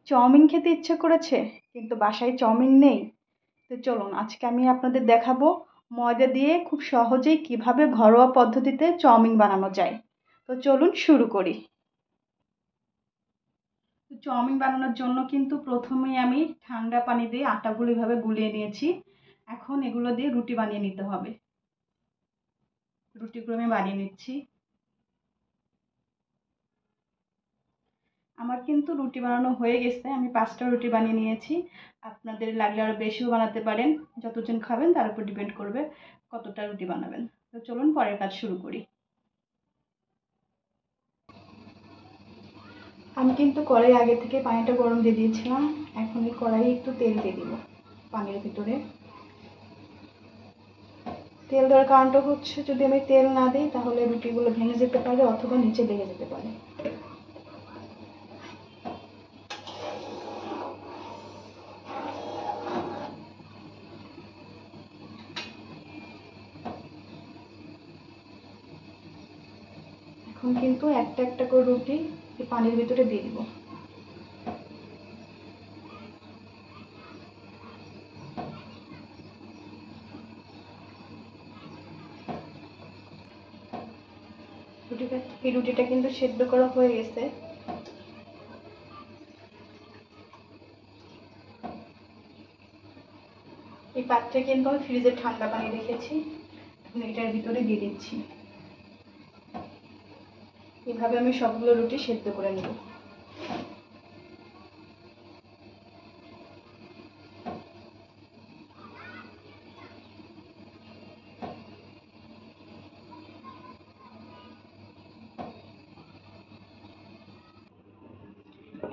Chowmein খেতে ইচ্ছে করেছে কিন্তু বাসায় চাউমিন নেই। তো চলুন আজকে আমি আপনাদের দেখাবো ময়দা দিয়ে খুব সহজেই কিভাবে ঘরোয়া পদ্ধতিতে চাউমিন বানানো যায়। তো চলুন শুরু করি। চাউমিন বানানোর জন্য কিন্তু প্রথমেই আমি ঠান্ডা পানি দিয়ে আটাগুলো এভাবে গুলিয়ে নিয়েছি। এখন এগুলো দিয়ে রুটি বানিয়ে নিতে হবে। রুটিগুলো আমি বানিয়ে নিচ্ছি। আমার কিন্তু রুটি বানানো হয়ে গেছে, আমি 5টা রুটি বানিয়ে নিয়েছি। আপনাদের লাগলে আরও বেশিও বানাতে পারেন, যতজন খাবেন তার উপর ডিপেন্ড করবে কতটা রুটি বানাবেন। তো চলুন পরের কাজ শুরু করি। আমি কিন্তু কড়াই আগে থেকে পানিটা গরম দিয়ে দিয়েছিলাম। এখন এই কড়াইয়ে একটু তেল দিয়ে দিব পানির ভিতরে। তেল দেওয়ার কারণটা হচ্ছে যদি আমি তেল না দিই তাহলে রুটিগুলো ভেঙে যেতে পারে অথবা নিচে লেগে যেতে পারে। এখন কিন্তু একটা একটা করে রুটি পানির ভিতরে দিয়ে দিব। এই রুটিটা কিন্তু সেদ্ধ করা হয়ে গেছে। এই পাত্রে কিন্তু আমি ফ্রিজে ঠান্ডা পানি রেখেছি, এখন এটার ভিতরে দিয়ে দিচ্ছি। এভাবে আমি সবগুলো রুটি সেদ্ধ করে নেব।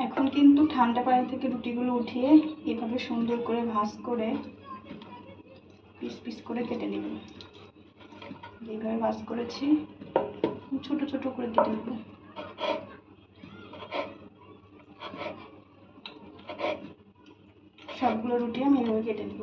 এখন কিন্তু ঠান্ডা পানি থেকে রুটিগুলো উঠিয়ে এভাবে সুন্দর করে ভাঁজ করে পিস পিস করে কেটে নেব। যেভাবে ভাঁজ করেছি ছোট ছোট করে কেটে নেব। সবগুলো রুটি আমি এভাবে কেটে নেব।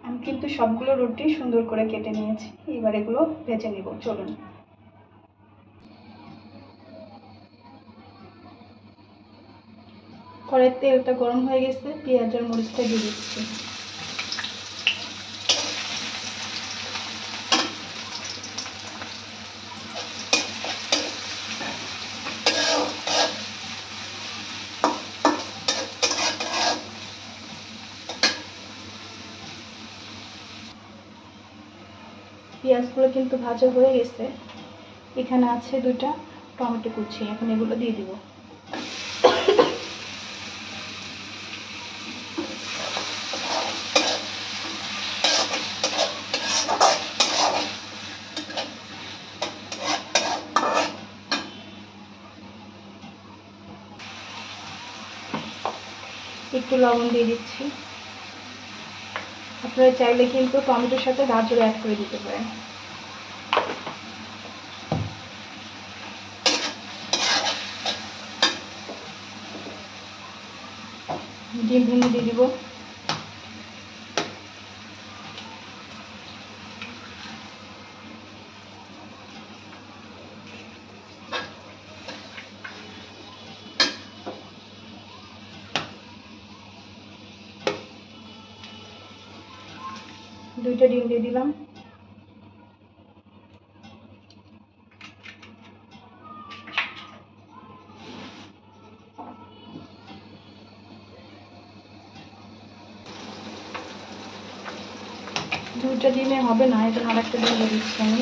আমি কিন্তু সবগুলো রুটি সুন্দর করে কেটে নিয়েছি, এবার এগুলো ভেজে নিব। চলুন। কড়াইতে তেলটা গরম হয়ে গেছে, পেঁয়াজ আর মরিচটা দিয়ে দিচ্ছি। পেঁয়াজগুলো কিন্তু ভাজা হয়ে গেছে। এখানে আছে 2টা টমেটো কুচি, এখন এগুলো দিয়ে দিব। একটু লবণ দিয়ে দিচ্ছি। আপনারা চাইলে কিন্তু টমেটোর সাথে গাজর অ্যাড করে দিতে পারেন। ডিম ভেঙে দিয়ে দিব। দুইটা ডিম দিয়ে দিলাম। দুইটা ডিমে হবে না, এটা আরেকটা ডিম দিয়ে দিচ্ছি আমি।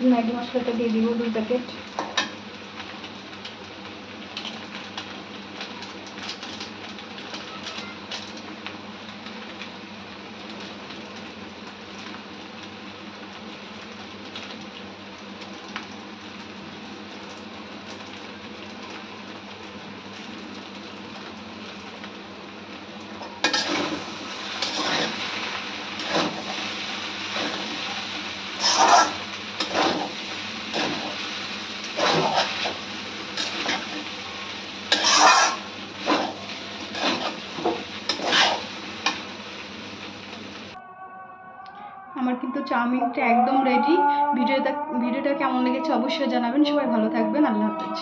ম্যাগি মশলাটা দিয়ে দিব 2 প্যাকেট। আমার কিন্তু চাউমিনটা একদম রেডি। ভিডিওটা কেমন লেগেছে অবশ্যই জানাবেন। সবাই ভালো থাকবেন। আল্লাহ হাফেজ।